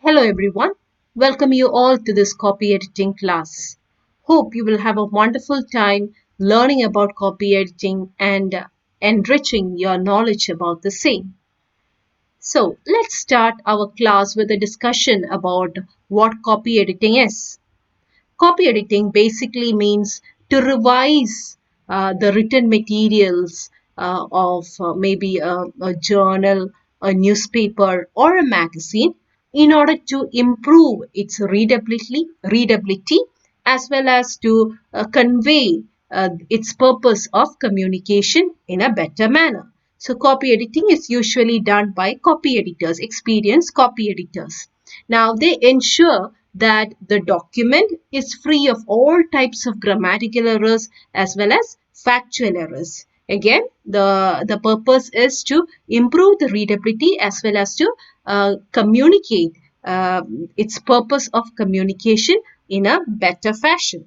Hello everyone, welcome you all to this copy editing class. Hope you will have a wonderful time learning about copy editing and enriching your knowledge about the same. So let's start our class with a discussion about what copy editing is. Copy editing basically means to revise the written materials of maybe a journal, a newspaper, or a magazine in order to improve its readability as well as to convey its purpose of communication in a better manner. So copy editing is usually done by copy editors, experienced copy editors. Now they ensure that the document is free of all types of grammatical errors as well as factual errors. Again, the purpose is to improve the readability as well as to communicate its purpose of communication in a better fashion.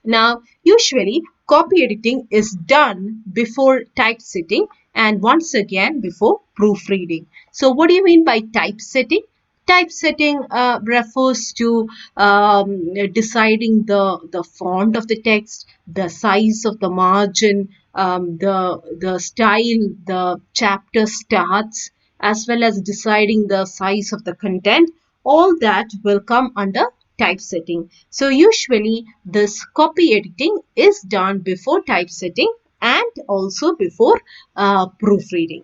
Now, usually copy editing is done before typesetting and once again before proofreading. So what do you mean by typesetting? Typesetting refers to deciding the font of the text, the size of the margin, the style the chapter starts, as well as deciding the size of the content. All that will come under typesetting. So usually this copy editing is done before typesetting and also before proofreading.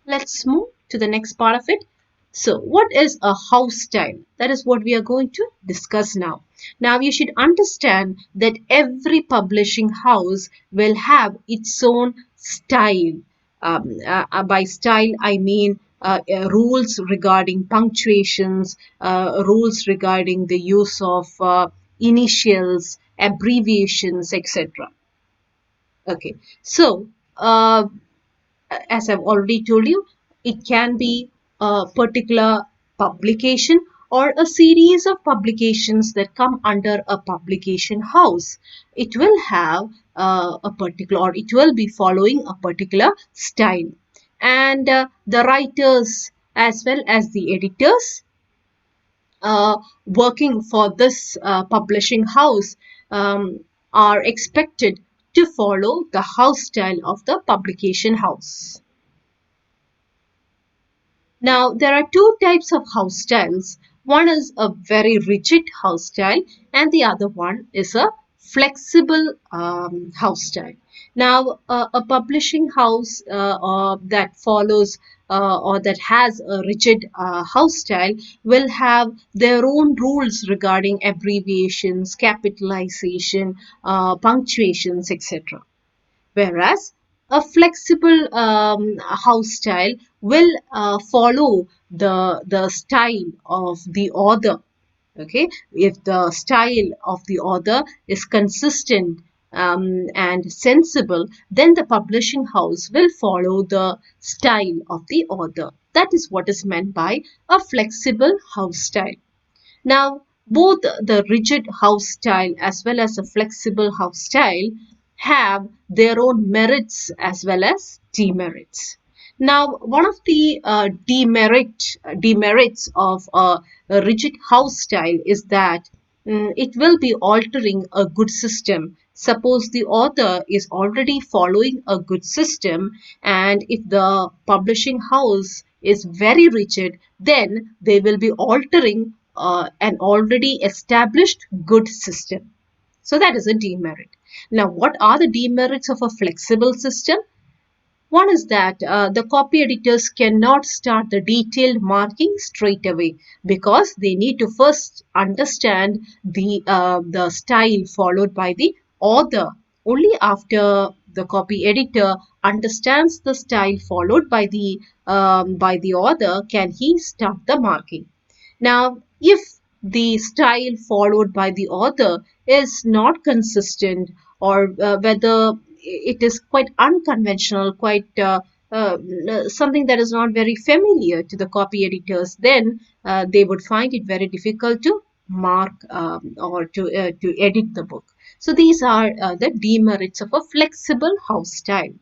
Let's move to the next part of it. So what is a house style? That is what we are going to discuss now. Now you should understand that every publishing house will have its own style. By style, I mean rules regarding punctuations, rules regarding the use of initials, abbreviations, etc. Okay, so as I've already told you, it can be a particular publication or a series of publications that come under a publication house. It will have a particular, or it will be following a particular style. And the writers as well as the editors working for this publishing house are expected to follow the house style of the publication house. Now, there are two types of house styles. One is a very rigid house style, and the other one is a flexible house style. Now, a publishing house that follows or that has a rigid house style will have their own rules regarding abbreviations, capitalization, punctuations, etc. Whereas a flexible house style will follow the style of the author. Okay, if the style of the author is consistent and sensible, then the publishing house will follow the style of the author. That is what is meant by a flexible house style. Now, both the rigid house style as well as the flexible house style have their own merits as well as demerits. Now, one of the demerits of a rigid house style is that it will be altering a good system. Suppose the author is already following a good system, and if the publishing house is very rigid, then they will be altering an already established good system. So that is a demerit. Now, what are the demerits of a flexible system? One is that the copy editors cannot start the detailed marking straight away because they need to first understand the style followed by the author. Only after the copy editor understands the style followed by the author can he start the marking. Now, if the style followed by the author is not consistent, or whether it is quite unconventional, quite something that is not very familiar to the copy editors, then they would find it very difficult to mark or to edit the book. So these are the demerits of a flexible house style.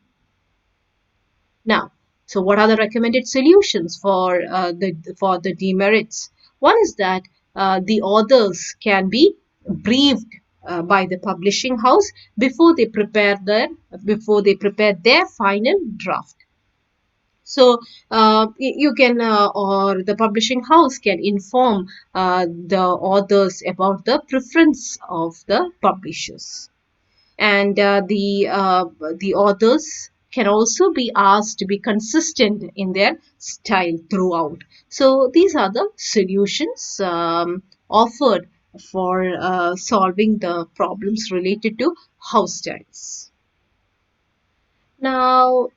Now, So what are the recommended solutions for the demerits? One is that the authors can be briefed by the publishing house before they prepare their final draft. So you can or the publishing house can inform the authors about the preference of the publishers, and the authors can also be asked to be consistent in their style throughout. So these are the solutions offered for solving the problems related to house styles. Now,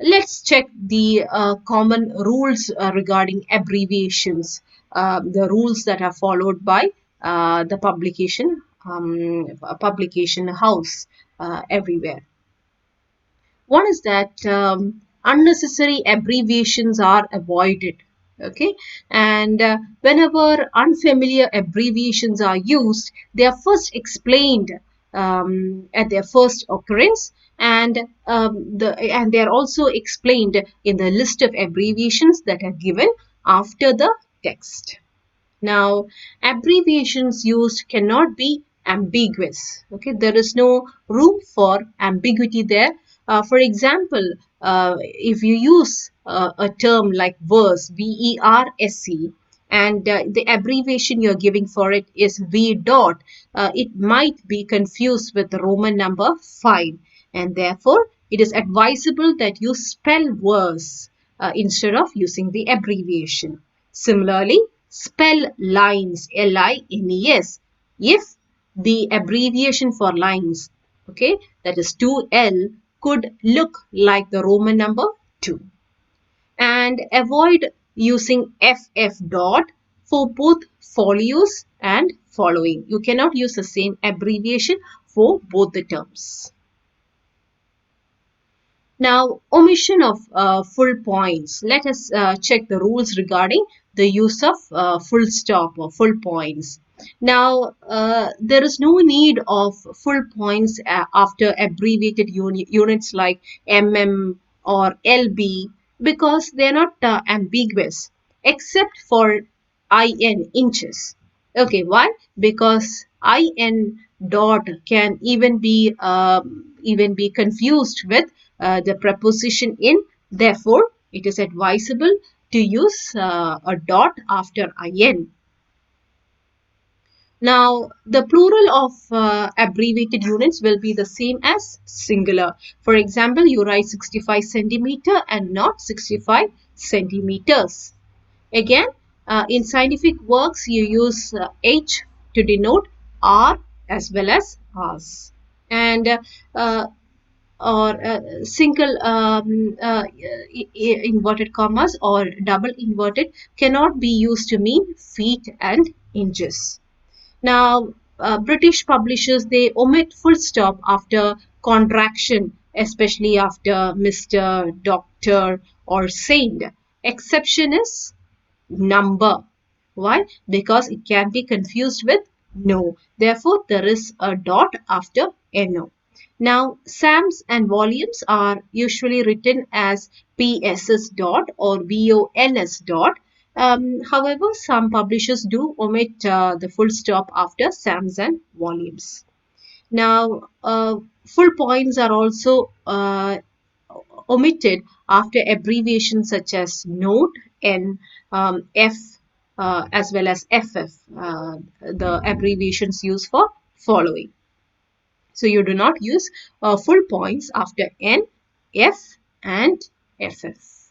let's check the common rules regarding abbreviations, the rules that are followed by the publication house everywhere. One is that unnecessary abbreviations are avoided. Okay, and whenever unfamiliar abbreviations are used, they are first explained at their first occurrence, and and they are also explained in the list of abbreviations that are given after the text. Now, abbreviations used cannot be ambiguous. Okay, there is no room for ambiguity there. For example, if you use a term like verse, VERSE, and the abbreviation you're giving for it is V dot, it might be confused with the Roman number 5, and therefore it is advisable that you spell verse instead of using the abbreviation. Similarly, spell lines, LINES, if the abbreviation for lines, okay, that is 2L, could look like the Roman number 2. And avoid using FF dot for both folios and following. You cannot use the same abbreviation for both the terms. Now, omission of full points. Let us check the rules regarding the use of full stop or full points. Now, there is no need of full points after abbreviated units like or LB, because they are not ambiguous except for IN, inches. Okay, why? Because IN dot can even be confused with the preposition in. Therefore, it is advisable to use a dot after IN. Now, the plural of abbreviated units will be the same as singular. For example, you write 65 centimeter and not 65 centimeters. Again, in scientific works, you use H to denote R as well as Rs. And or single inverted commas or double inverted cannot be used to mean feet and inches. Now, British publishers, they omit full stop after contraction, especially after Mr., Doctor, or Saint. Exception is number. Why? Because it can be confused with no. Therefore, there is a dot after no. Now, SAMs and volumes are usually written as PSS dot or VONS dot. However, some publishers do omit the full stop after SAMs and volumes. Now, full points are also omitted after abbreviations such as note and F as well as FF, the abbreviations used for following. So you do not use full points after N, F, and FF.